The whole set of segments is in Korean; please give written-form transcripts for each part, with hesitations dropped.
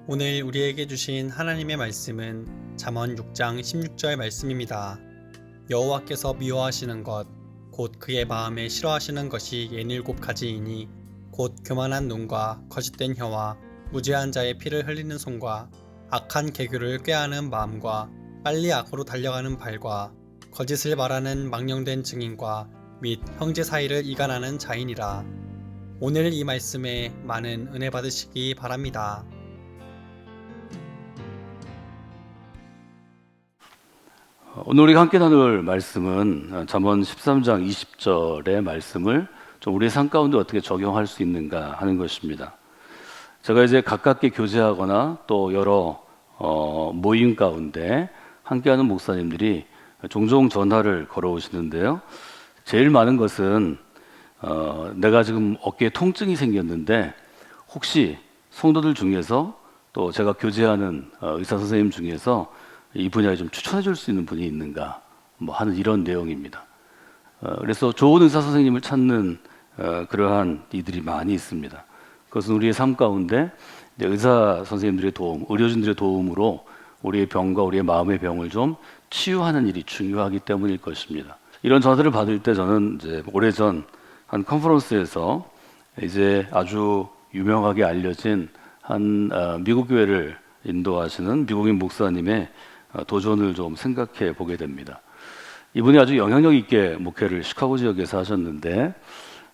오늘 우리에게 주신 하나님의 말씀은 잠언 6장 16절 말씀입니다. 여호와께서 미워하시는 것 곧 그의 마음에 싫어하시는 것이 67가지이니 곧 교만한 눈과 거짓된 혀와 무죄한 자의 피를 흘리는 손과 악한 계교를 꾀하는 마음과 빨리 악으로 달려가는 발과 거짓을 말하는 망령된 증인과 및 형제 사이를 이간하는 자이니라. 오늘 이 말씀에 많은 은혜 받으시기 바랍니다. 오늘 우리가 함께 나눌 말씀은 잠언 13장 20절의 말씀을 좀 우리의 삶 가운데 어떻게 적용할 수 있는가 하는 것입니다. 제가 이제 가깝게 교제하거나 또 여러 모임 가운데 함께하는 목사님들이 종종 전화를 걸어오시는데요. 제일 많은 것은 내가 지금 어깨에 통증이 생겼는데 혹시 성도들 중에서 또 제가 교제하는 의사 선생님 중에서 이 분야에 좀 추천해 줄 수 있는 분이 있는가 하는 이런 내용입니다. 그래서 좋은 의사 선생님을 찾는 그러한 이들이 많이 있습니다. 그것은 우리의 삶 가운데 의사 선생님들의 도움, 의료진들의 도움으로 우리의 병과 우리의 마음의 병을 좀 치유하는 일이 중요하기 때문일 것입니다. 이런 전화를 받을 때 저는 이제 오래전 한 컨퍼런스에서 이제 아주 유명하게 알려진 한 미국 교회를 인도하시는 미국인 목사님의 도전을 좀 생각해 보게 됩니다. 이분이 아주 영향력 있게 목회를 시카고 지역에서 하셨는데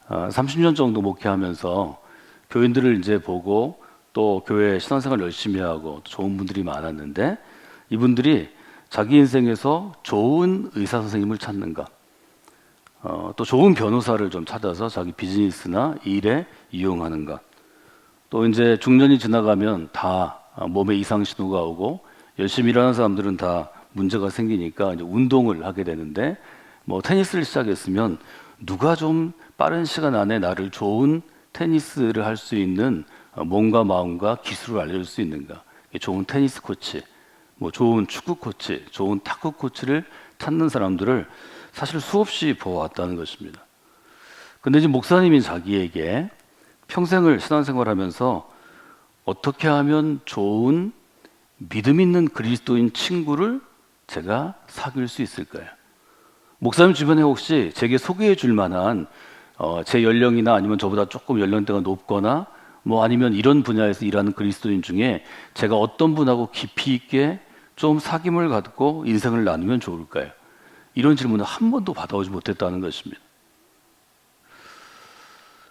30년 정도 목회하면서 교인들을 이제 보고 또 교회 신앙생활 열심히 하고 좋은 분들이 많았는데 이분들이 자기 인생에서 좋은 의사 선생님을 찾는가 또 좋은 변호사를 좀 찾아서 자기 비즈니스나 일에 이용하는가 또 이제 중년이 지나가면 다 몸에 이상 신호가 오고 열심히 일하는 사람들은 다 문제가 생기니까 이제 운동을 하게 되는데 테니스를 시작했으면 누가 좀 빠른 시간 안에 나를 좋은 테니스를 할 수 있는 몸과 마음과 기술을 알려줄 수 있는가? 좋은 테니스 코치, 좋은 축구 코치, 좋은 탁구 코치를 찾는 사람들을 사실 수없이 보아왔다는 것입니다. 근데 이제 목사님이 자기에게 평생을 신앙생활하면서 어떻게 하면 좋은 믿음 있는 그리스도인 친구를 제가 사귈 수 있을까요? 목사님 주변에 혹시 제게 소개해 줄 만한 제 연령이나 아니면 저보다 조금 연령대가 높거나 아니면 이런 분야에서 일하는 그리스도인 중에 제가 어떤 분하고 깊이 있게 좀 사귐을 갖고 인생을 나누면 좋을까요? 이런 질문을 한 번도 받아오지 못했다는 것입니다.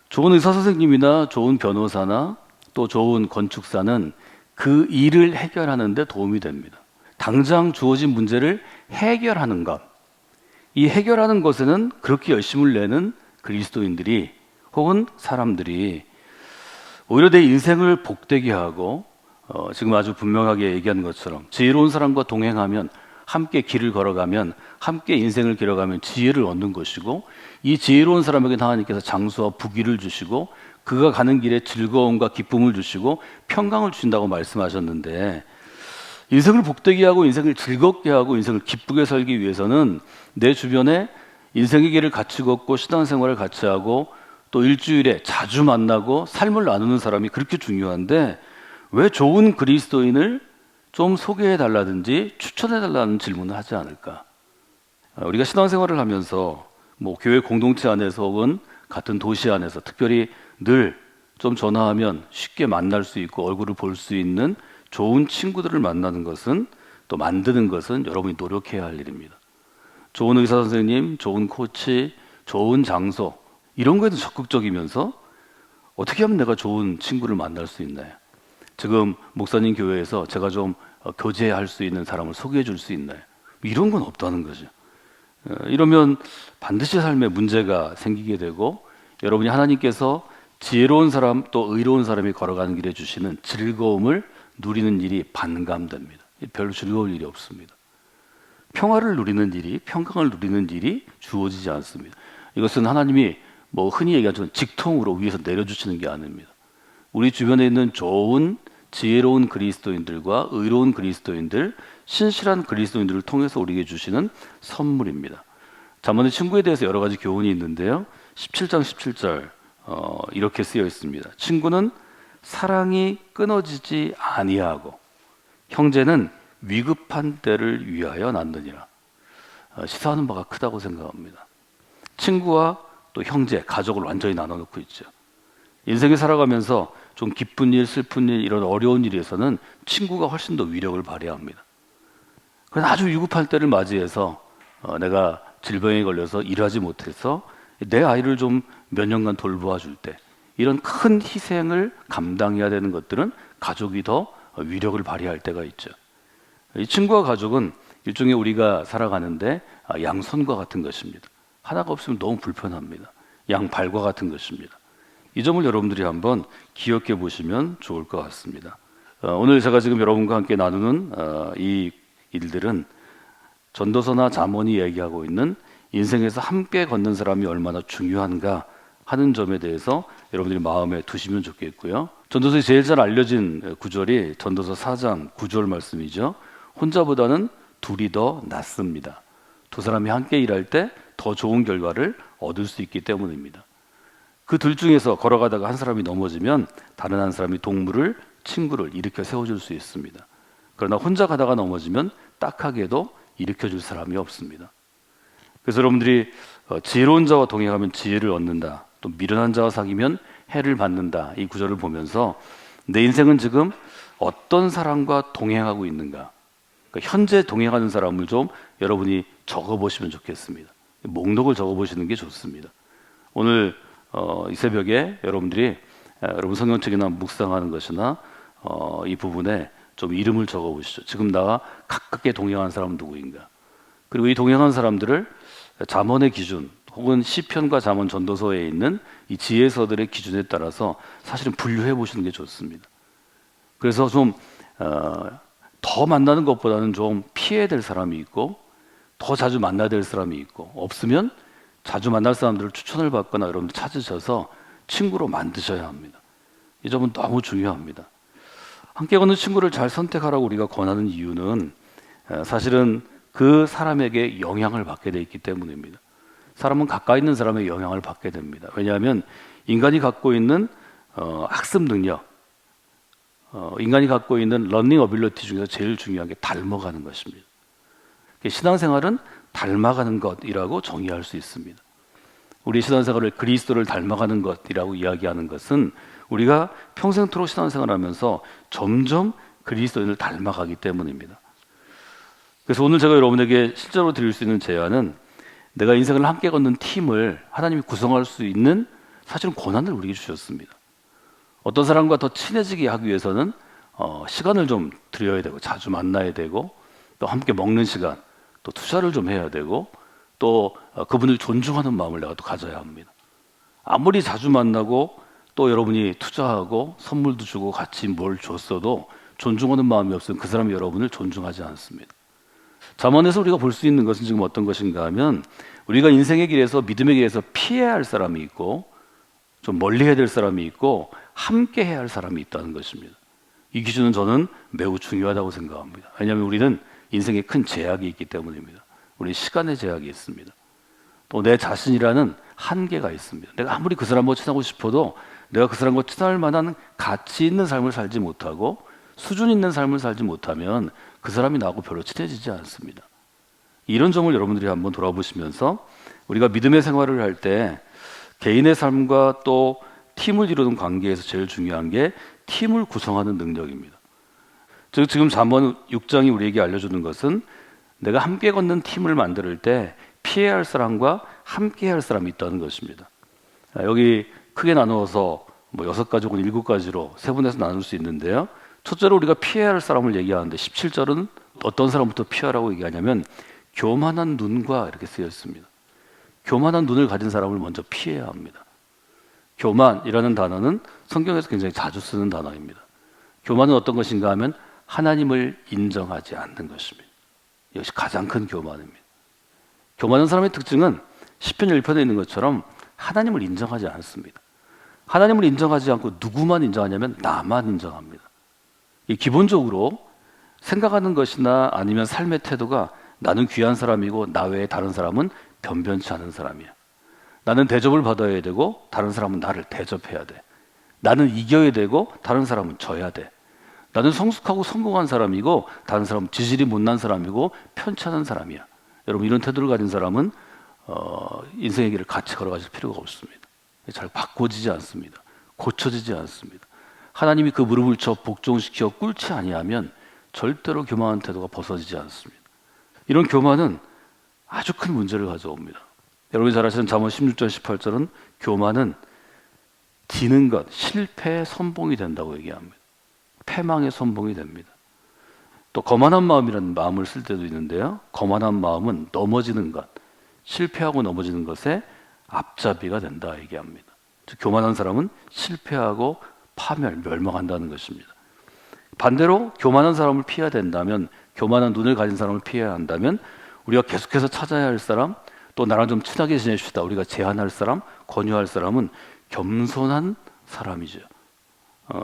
좋은 의사 선생님이나 좋은 변호사나 또 좋은 건축사는 그 일을 해결하는 데 도움이 됩니다. 당장 주어진 문제를 해결하는 것, 이 해결하는 것에는 그렇게 열심을 내는 그리스도인들이 혹은 사람들이 오히려 내 인생을 복되게 하고 지금 아주 분명하게 얘기하는 것처럼 지혜로운 사람과 동행하면 함께 길을 걸어가면 함께 인생을 길어가면 지혜를 얻는 것이고 이 지혜로운 사람에게 하나님께서 장수와 부귀를 주시고 그가 가는 길에 즐거움과 기쁨을 주시고 평강을 주신다고 말씀하셨는데 인생을 복되게 하고 인생을 즐겁게 하고 인생을 기쁘게 살기 위해서는 내 주변에 인생의 길을 같이 걷고 신앙생활을 같이 하고 또 일주일에 자주 만나고 삶을 나누는 사람이 그렇게 중요한데 왜 좋은 그리스도인을 좀 소개해 달라든지 추천해 달라는 질문을 하지 않을까? 우리가 신앙생활을 하면서 교회 공동체 안에서 혹은 같은 도시 안에서 특별히 늘 좀 전화하면 쉽게 만날 수 있고 얼굴을 볼 수 있는 좋은 친구들을 만나는 것은 또 만드는 것은 여러분이 노력해야 할 일입니다. 좋은 의사 선생님, 좋은 코치, 좋은 장소 이런 거에도 적극적이면서 어떻게 하면 내가 좋은 친구를 만날 수 있나요? 지금 목사님 교회에서 제가 좀 교제할 수 있는 사람을 소개해 줄 수 있나요? 이런 건 없다는 거죠. 이러면 반드시 삶에 문제가 생기게 되고 여러분이 하나님께서 지혜로운 사람 또 의로운 사람이 걸어가는 길에 주시는 즐거움을 누리는 일이 반감됩니다. 별로 즐거울 일이 없습니다. 평화를 누리는 일이, 평강을 누리는 일이 주어지지 않습니다. 이것은 하나님이 흔히 얘기하는 직통으로 위에서 내려주시는 게 아닙니다. 우리 주변에 있는 좋은 지혜로운 그리스도인들과 의로운 그리스도인들, 신실한 그리스도인들을 통해서 우리에게 주시는 선물입니다. 잠언의 친구에 대해서 여러 가지 교훈이 있는데요. 17장 17절 이렇게 쓰여 있습니다. 친구는 사랑이 끊어지지 아니하고 형제는 위급한 때를 위하여 낳느니라. 시사하는 바가 크다고 생각합니다. 친구와 또 형제, 가족을 완전히 나눠놓고 있죠. 인생에 살아가면서 좀 기쁜 일, 슬픈 일, 이런 어려운 일에서는 친구가 훨씬 더 위력을 발휘합니다. 그러나 아주 위급한 때를 맞이해서 내가 질병에 걸려서 일하지 못해서 내 아이를 좀 몇 년간 돌보아 줄 때, 이런 큰 희생을 감당해야 되는 것들은 가족이 더 위력을 발휘할 때가 있죠. 이 친구와 가족은 일종의 우리가 살아가는데 양손과 같은 것입니다. 하나가 없으면 너무 불편합니다. 양발과 같은 것입니다. 이 점을 여러분들이 한번 기억해 보시면 좋을 것 같습니다. 오늘 제가 지금 여러분과 함께 나누는 이 일들은 전도서나 잠언이 얘기하고 있는 인생에서 함께 걷는 사람이 얼마나 중요한가 하는 점에 대해서 여러분들이 마음에 두시면 좋겠고요. 전도서에 제일 잘 알려진 구절이 전도서 4장 9절 말씀이죠. 혼자보다는 둘이 더 낫습니다. 두 사람이 함께 일할 때 더 좋은 결과를 얻을 수 있기 때문입니다. 그 둘 중에서 걸어가다가 한 사람이 넘어지면 다른 한 사람이 동물을, 친구를 일으켜 세워줄 수 있습니다. 그러나 혼자 가다가 넘어지면 딱하게도 일으켜줄 사람이 없습니다. 그래서 여러분들이 지혜로운 자와 동행하면 지혜를 얻는다, 또 미련한 자와 사귀면 해를 받는다, 이 구절을 보면서 내 인생은 지금 어떤 사람과 동행하고 있는가, 그러니까 현재 동행하는 사람을 좀 여러분이 적어보시면 좋겠습니다. 목록을 적어보시는 게 좋습니다. 오늘 이 새벽에 여러분들이 여러분 성경책이나 묵상하는 것이나 이 부분에 좀 이름을 적어보시죠. 지금 나와 가깝게 동행하는 사람은 누구인가. 그리고 이 동행하는 사람들을 잠언의 기준 혹은 시편과 잠언 전도서에 있는 이 지혜서들의 기준에 따라서 사실은 분류해 보시는 게 좋습니다. 그래서 좀 더 만나는 것보다는 좀 피해야 될 사람이 있고, 더 자주 만나야 될 사람이 있고, 없으면 자주 만날 사람들을 추천을 받거나 여러분들 찾으셔서 친구로 만드셔야 합니다. 이 점은 너무 중요합니다. 함께 걷는 친구를 잘 선택하라고 우리가 권하는 이유는 사실은 그 사람에게 영향을 받게 돼 있기 때문입니다. 사람은 가까이 있는 사람의 영향을 받게 됩니다. 왜냐하면 인간이 갖고 있는 학습 능력, 인간이 갖고 있는 러닝 어빌리티 중에서 제일 중요한 게 닮아가는 것입니다. 신앙생활은 닮아가는 것이라고 정의할 수 있습니다. 우리 신앙생활을 그리스도를 닮아가는 것이라고 이야기하는 것은 우리가 평생토록 신앙생활하면서 점점 그리스도인을 닮아가기 때문입니다. 그래서 오늘 제가 여러분에게 실제로 드릴 수 있는 제안은, 내가 인생을 함께 걷는 팀을 하나님이 구성할 수 있는 사실은 권한을 우리에게 주셨습니다. 어떤 사람과 더 친해지게 하기 위해서는 시간을 좀 들여야 되고, 자주 만나야 되고, 또 함께 먹는 시간, 또 투자를 좀 해야 되고, 또 그분을 존중하는 마음을 내가 또 가져야 합니다. 아무리 자주 만나고 또 여러분이 투자하고 선물도 주고 같이 뭘 줬어도 존중하는 마음이 없으면 그 사람이 여러분을 존중하지 않습니다. 잠언에서 우리가 볼 수 있는 것은 지금 어떤 것인가 하면, 우리가 인생의 길에서, 믿음의 길에서 피해야 할 사람이 있고, 좀 멀리 해야 될 사람이 있고, 함께 해야 할 사람이 있다는 것입니다. 이 기준은 저는 매우 중요하다고 생각합니다. 왜냐하면 우리는 인생에 큰 제약이 있기 때문입니다. 우리 시간의 제약이 있습니다. 또 내 자신이라는 한계가 있습니다. 내가 아무리 그 사람과 친하고 싶어도 내가 그 사람과 친할 만한 가치 있는 삶을 살지 못하고 수준 있는 삶을 살지 못하면 그 사람이 나하고 별로 친해지지 않습니다. 이런 점을 여러분들이 한번 돌아보시면서, 우리가 믿음의 생활을 할 때 개인의 삶과 또 팀을 이루는 관계에서 제일 중요한 게 팀을 구성하는 능력입니다. 즉 지금 잠언 6장이 우리에게 알려주는 것은, 내가 함께 걷는 팀을 만들 때 피해야 할 사람과 함께 해야 할 사람이 있다는 것입니다. 여기 크게 나누어서 6가지 혹은 7가지로 세분해서 나눌 수 있는데요. 첫째로 우리가 피해야 할 사람을 얘기하는데 17절은 어떤 사람부터 피하라고 얘기하냐면 교만한 눈과 이렇게 쓰여 있습니다. 교만한 눈을 가진 사람을 먼저 피해야 합니다. 교만이라는 단어는 성경에서 굉장히 자주 쓰는 단어입니다. 교만은 어떤 것인가 하면 하나님을 인정하지 않는 것입니다. 이것이 가장 큰 교만입니다. 교만한 사람의 특징은 시편 1편에 있는 것처럼 하나님을 인정하지 않습니다. 하나님을 인정하지 않고 누구만 인정하냐면 나만 인정합니다. 이 기본적으로 생각하는 것이나 아니면 삶의 태도가 나는 귀한 사람이고 나 외에 다른 사람은 변변치 않은 사람이야. 나는 대접을 받아야 되고 다른 사람은 나를 대접해야 돼. 나는 이겨야 되고 다른 사람은 져야 돼. 나는 성숙하고 성공한 사람이고 다른 사람은 지질이 못난 사람이고 편찮은 사람이야. 여러분, 이런 태도를 가진 사람은 인생의 길을 같이 걸어가실 필요가 없습니다. 잘 바꿔지지 않습니다. 고쳐지지 않습니다. 하나님이 그 무릎을 쳐 복종시켜 꿇지 아니하면 절대로 교만한 태도가 벗어지지 않습니다. 이런 교만은 아주 큰 문제를 가져옵니다. 여러분이 잘 아시는 잠언 16절 18절은 교만은 지는 것, 실패의 선봉이 된다고 얘기합니다. 패망의 선봉이 됩니다. 또 거만한 마음이라는 마음을 쓸 때도 있는데요. 거만한 마음은 넘어지는 것, 실패하고 넘어지는 것에 앞잡이가 된다 얘기합니다. 즉, 교만한 사람은 실패하고 파멸, 멸망한다는 것입니다. 반대로 교만한 사람을 피해야 된다면, 교만한 눈을 가진 사람을 피해야 한다면 우리가 계속해서 찾아야 할 사람, 또 나랑 좀 친하게 지내십시다, 우리가 제안할 사람, 권유할 사람은 겸손한 사람이죠.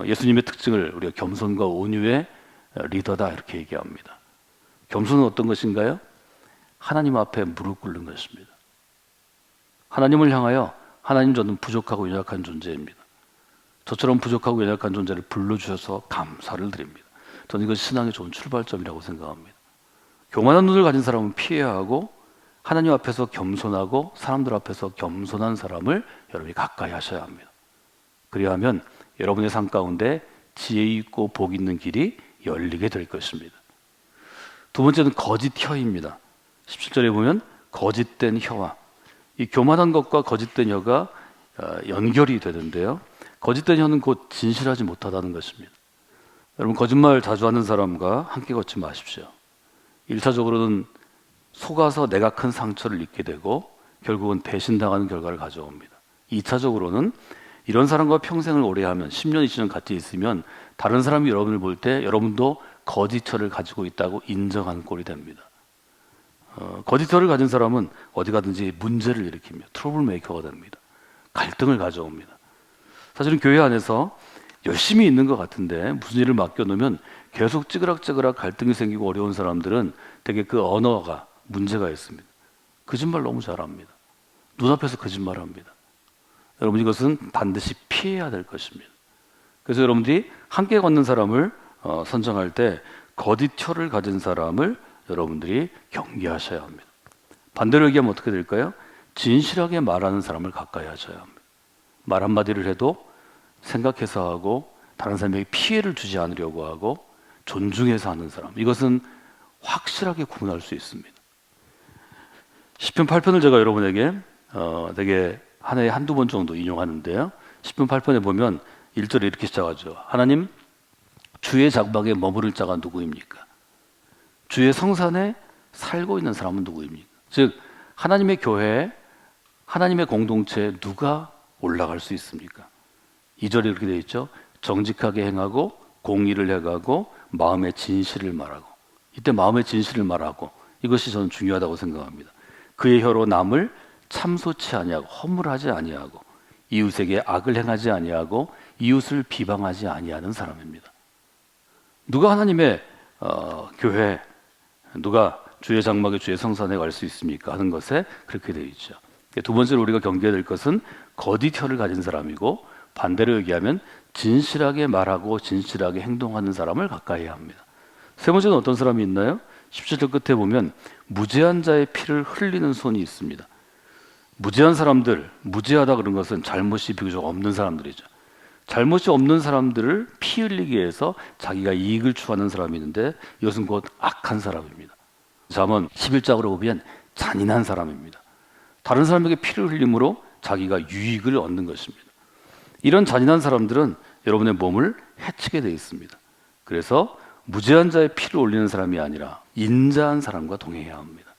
예수님의 특징을 우리가 겸손과 온유의 리더다 이렇게 얘기합니다. 겸손은 어떤 것인가요? 하나님 앞에 무릎 꿇는 것입니다. 하나님을 향하여 하나님, 저는 부족하고 연약한 존재입니다. 저처럼 부족하고 연약한 존재를 불러주셔서 감사를 드립니다. 저는 이것이 신앙의 좋은 출발점이라고 생각합니다. 교만한 눈을 가진 사람은 피해야 하고 하나님 앞에서 겸손하고 사람들 앞에서 겸손한 사람을 여러분이 가까이 하셔야 합니다. 그리하면 여러분의 삶 가운데 지혜 있고 복 있는 길이 열리게 될 것입니다. 두 번째는 거짓 혀입니다. 17절에 보면 거짓된 혀와, 이 교만한 것과 거짓된 혀가 연결이 되는데요. 거짓된 혀는 곧 진실하지 못하다는 것입니다. 여러분, 거짓말 자주 하는 사람과 함께 걷지 마십시오. 1차적으로는 속아서 내가 큰 상처를 입게 되고 결국은 배신당하는 결과를 가져옵니다. 2차적으로는 이런 사람과 평생을 오래 하면 10년, 20년 같이 있으면 다른 사람이 여러분을 볼 때 여러분도 거짓혀를 가지고 있다고 인정하는 꼴이 됩니다. 거짓혀를 가진 사람은 어디 가든지 문제를 일으킵니다. 트러블 메이커가 됩니다. 갈등을 가져옵니다. 사실은 교회 안에서 열심히 있는 것 같은데 무슨 일을 맡겨놓으면 계속 찌그락찌그락 갈등이 생기고 어려운 사람들은 되게 그 언어가 문제가 있습니다. 거짓말 너무 잘합니다. 눈앞에서 거짓말합니다. 여러분, 이것은 반드시 피해야 될 것입니다. 그래서 여러분들이 함께 걷는 사람을 선정할 때 거짓혀를 가진 사람을 여러분들이 경계하셔야 합니다. 반대로 얘기하면 어떻게 될까요? 진실하게 말하는 사람을 가까이 하셔야 합니다. 말 한마디를 해도 생각해서 하고 다른 사람에게 피해를 주지 않으려고 하고 존중해서 하는 사람, 이것은 확실하게 구분할 수 있습니다. 시편 8편을 제가 여러분에게 되게 한 해에 한두 번 정도 인용하는데요. 시편 8편에 보면 1절에 이렇게 시작하죠. 하나님, 주의 장막에 머무를 자가 누구입니까? 주의 성산에 살고 있는 사람은 누구입니까? 즉, 하나님의 교회에, 하나님의 공동체에 누가 올라갈 수 있습니까? 2절에 이렇게 되어 있죠. 정직하게 행하고 공의를 행하고 마음의 진실을 말하고. 이때 마음의 진실을 말하고, 이것이 저는 중요하다고 생각합니다. 그의 혀로 남을 참소치 아니하고 허물하지 아니하고 이웃에게 악을 행하지 아니하고 이웃을 비방하지 아니하는 사람입니다. 누가 하나님의 교회, 누가 주의 장막에 주의 성산에 갈 수 있습니까? 하는 것에 그렇게 되어 있죠. 두 번째로 우리가 경계해야 될 것은 거짓 혀를 가진 사람이고, 반대로 얘기하면 진실하게 말하고 진실하게 행동하는 사람을 가까이 해야 합니다. 세 번째는 어떤 사람이 있나요? 17절 끝에 보면 무죄한 자의 피를 흘리는 손이 있습니다. 무죄한 사람들, 무죄하다 그런 것은 잘못이 비교적 없는 사람들이죠. 잘못이 없는 사람들을 피 흘리기 위해서 자기가 이익을 추구하는 사람이 있는데 이것은 곧 악한 사람입니다. 잠언 11장으로 보면 잔인한 사람입니다. 다른 사람에게 피를 흘림으로 자기가 유익을 얻는 것입니다. 이런 잔인한 사람들은 여러분의 몸을 해치게 되어 있습니다. 그래서 무죄한 자의 피를 올리는 사람이 아니라 인자한 사람과 동행해야 합니다.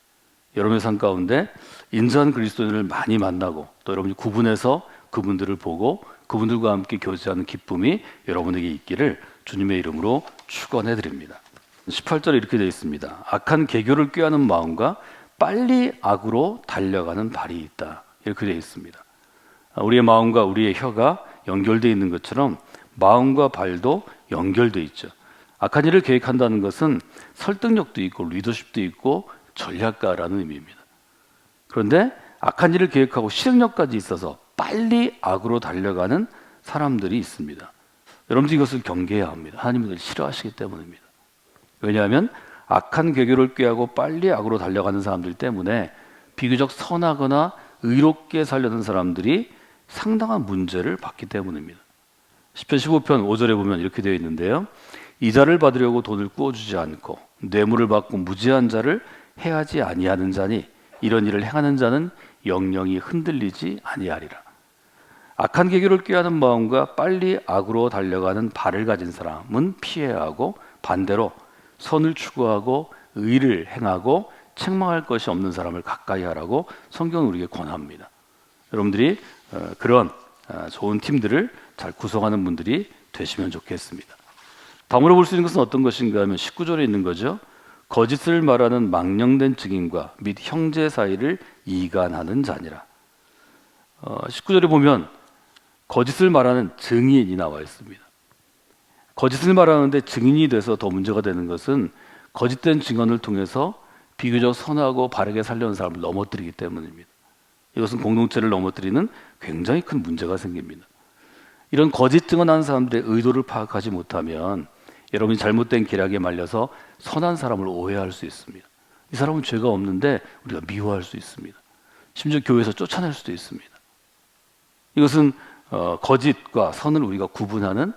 여러분의 삶 가운데 인자한 그리스도인을 많이 만나고 또 여러분이 구분해서 그분들을 보고 그분들과 함께 교제하는 기쁨이 여러분에게 있기를 주님의 이름으로 축원해 드립니다. 18절에 이렇게 되어 있습니다. 악한 계교를 꾀하는 마음과 빨리 악으로 달려가는 발이 있다. 이렇게 되어 있습니다. 우리의 마음과 우리의 혀가 연결되어 있는 것처럼 마음과 발도 연결되어 있죠. 악한 일을 계획한다는 것은 설득력도 있고 리더십도 있고 전략가라는 의미입니다. 그런데 악한 일을 계획하고 실행력까지 있어서 빨리 악으로 달려가는 사람들이 있습니다. 여러분들 이것을 경계해야 합니다. 하나님은 이걸 싫어하시기 때문입니다. 왜냐하면 악한 계획을 꾀하고 빨리 악으로 달려가는 사람들 때문에 비교적 선하거나 의롭게 살려는 사람들이 상당한 문제를 받기 때문입니다. 시편 15편 5절에 보면 이렇게 되어 있는데요. 이자를 받으려고 돈을 꾸어주지 않고 뇌물을 받고 무지한 자를 해하지 아니하는 자니 이런 일을 행하는 자는 영영이 흔들리지 아니하리라. 악한 계교를 꾀하는 마음과 빨리 악으로 달려가는 발을 가진 사람은 피해야 하고 반대로 선을 추구하고 의를 행하고 책망할 것이 없는 사람을 가까이 하라고 성경은 우리에게 권합니다. 여러분들이 그런 좋은 팀들을 잘 구성하는 분들이 되시면 좋겠습니다. 다음으로 볼 수 있는 것은 어떤 것인가 하면 19절에 있는 거죠. 거짓을 말하는 망령된 증인과 및 형제 사이를 이간하는 자니라. 19절에 보면 거짓을 말하는 증인이 나와 있습니다. 거짓을 말하는데 증인이 돼서 더 문제가 되는 것은 거짓된 증언을 통해서 비교적 선하고 바르게 살려는 사람을 넘어뜨리기 때문입니다. 이것은 공동체를 넘어뜨리는 굉장히 큰 문제가 생깁니다. 이런 거짓 증언하는 사람들의 의도를 파악하지 못하면 여러분이 잘못된 계략에 말려서 선한 사람을 오해할 수 있습니다. 이 사람은 죄가 없는데 우리가 미워할 수 있습니다. 심지어 교회에서 쫓아낼 수도 있습니다. 이것은 거짓과 선을 우리가 구분하는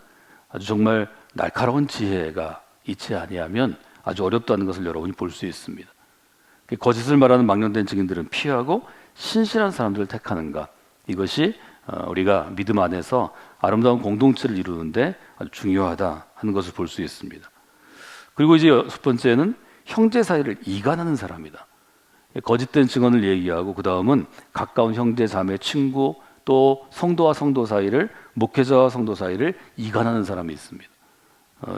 아주 정말 날카로운 지혜가 있지 아니하면 아주 어렵다는 것을 여러분이 볼 수 있습니다. 거짓을 말하는 망령된 증인들은 피하고 신실한 사람들을 택하는가, 이것이 우리가 믿음 안에서 아름다운 공동체를 이루는데 아주 중요하다 하는 것을 볼 수 있습니다. 그리고 이제 여섯 번째는 형제 사이를 이간하는 사람이다. 거짓된 증언을 얘기하고 그 다음은 가까운 형제, 자매, 친구 또 성도와 성도 사이를, 목회자와 성도 사이를 이간하는 사람이 있습니다.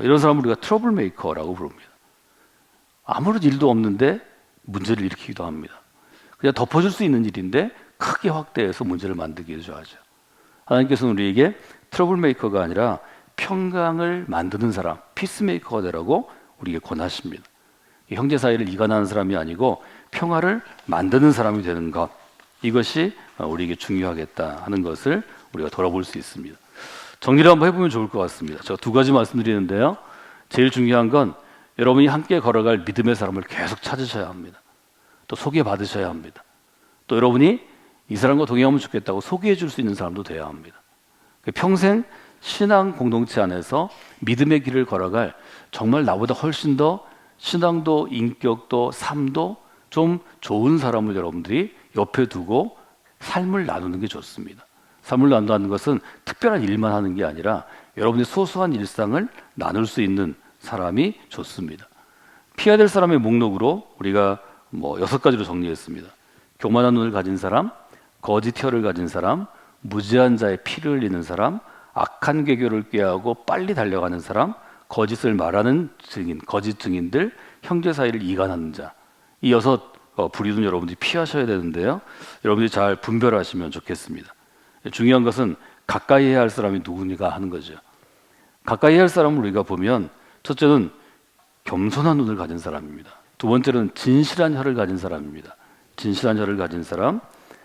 이런 사람을 우리가 트러블 메이커라고 부릅니다. 아무런 일도 없는데 문제를 일으키기도 합니다. 그냥 덮어줄 수 있는 일인데 크게 확대해서 문제를 만들기도 하죠. 하나님께서는 우리에게 트러블 메이커가 아니라 평강을 만드는 사람, 피스메이커가 되라고 우리에게 권하십니다. 형제 사이를 이간하는 사람이 아니고 평화를 만드는 사람이 되는 것, 이것이 우리에게 중요하겠다 하는 것을 우리가 돌아볼 수 있습니다. 정리를 한번 해보면 좋을 것 같습니다. 제가 두 가지 말씀드리는데요. 제일 중요한 건 여러분이 함께 걸어갈 믿음의 사람을 계속 찾으셔야 합니다. 또 소개받으셔야 합니다. 또 여러분이 이 사람과 동행하면 좋겠다고 소개해 줄 수 있는 사람도 돼야 합니다. 평생 신앙 공동체 안에서 믿음의 길을 걸어갈 정말 나보다 훨씬 더 신앙도 인격도 삶도 좀 좋은 사람을 여러분들이 옆에 두고 삶을 나누는 게 좋습니다. 삶을 나눈다는 것은 특별한 일만 하는 게 아니라 여러분의 소소한 일상을 나눌 수 있는 사람이 좋습니다. 피해야 될 사람의 목록으로 우리가 6가지로 정리했습니다. 교만한 눈을 가진 사람, 거짓 혀를 가진 사람, 무지한 자의 피를 흘리는 사람, 악한 계교를 꾀하고 빨리 달려가는 사람, 거짓을 말하는 증인, 거짓 증인들, 형제 사이를 이간하는 자. 이 6 부류는 여러분들이 피하셔야 되는데요. 여러분들이 잘 분별하시면 좋겠습니다. 중요한 것은 가까이 해야 할 사람이 누구니까 하는 거죠. 가까이 해야 할 사람을 우리가 보면 첫째는 겸손한 눈을 가진 사람입니다. 두 번째는 진실한 혀를 가진 사람입니다. 진실한 혀를 가진 사람.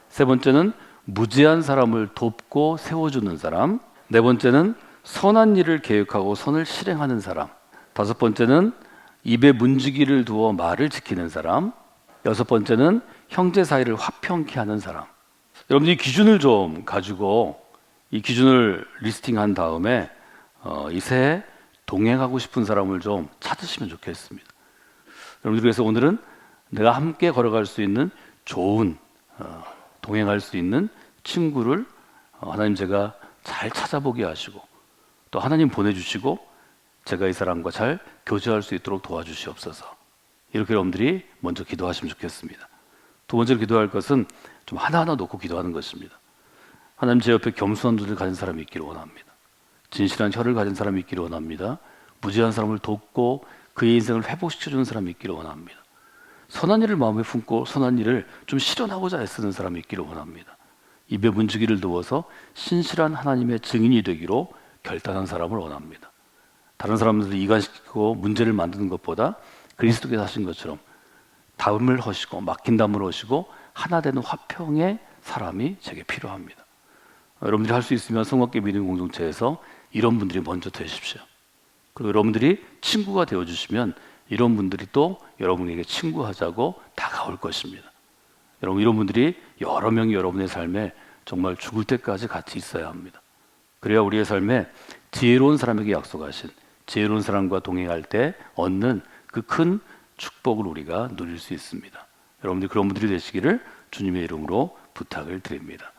세 번째는 무지한 사람을 돕고 세워주는 사람. 네 번째는 선한 일을 계획하고 선을 실행하는 사람. 다섯 번째는 입에 문지기를 두어 말을 지키는 사람. 여섯 번째는 형제 사이를 화평케 하는 사람. 여러분들이 기준을 좀 가지고 이 기준을 리스팅한 다음에 이 새해 동행하고 싶은 사람을 좀 찾으시면 좋겠습니다. 여러분들, 그래서 오늘은 내가 함께 걸어갈 수 있는 좋은 동행할 수 있는 친구를 하나님 제가 잘 찾아보게 하시고 또 하나님 보내주시고 제가 이 사람과 잘 교제할 수 있도록 도와주시옵소서. 이렇게 여러분들이 먼저 기도하시면 좋겠습니다. 두 번째로 기도할 것은 좀 하나하나 놓고 기도하는 것입니다. 하나님, 제 옆에 겸손한 눈을 가진 사람이 있기를 원합니다. 진실한 혀를 가진 사람이 있기를 원합니다. 무지한 사람을 돕고 그의 인생을 회복시켜주는 사람이 있기를 원합니다. 선한 일을 마음에 품고 선한 일을 좀 실현하고자 애쓰는 사람이 있기를 원합니다. 입에 문지기를 두어서 신실한 하나님의 증인이 되기로 결단한 사람을 원합니다. 다른 사람들을 이간시키고 문제를 만드는 것보다 그리스도께서 하신 것처럼 담을 허시고 막힌 담을 허시고 하나 되는 화평의 사람이 제게 필요합니다. 여러분들이 할 수 있으면 성악계 믿음 공동체에서 이런 분들이 먼저 되십시오. 그리고 여러분들이 친구가 되어주시면 이런 분들이 또 여러분에게 친구하자고 다가올 것입니다. 여러분, 이런 분들이 여러 명이 여러분의 삶에 정말 죽을 때까지 같이 있어야 합니다. 그래야 우리의 삶에 지혜로운 사람에게 약속하신 지혜로운 사람과 동행할 때 얻는 그 큰 축복을 우리가 누릴 수 있습니다. 여러분들이 그런 분들이 되시기를 주님의 이름으로 부탁을 드립니다.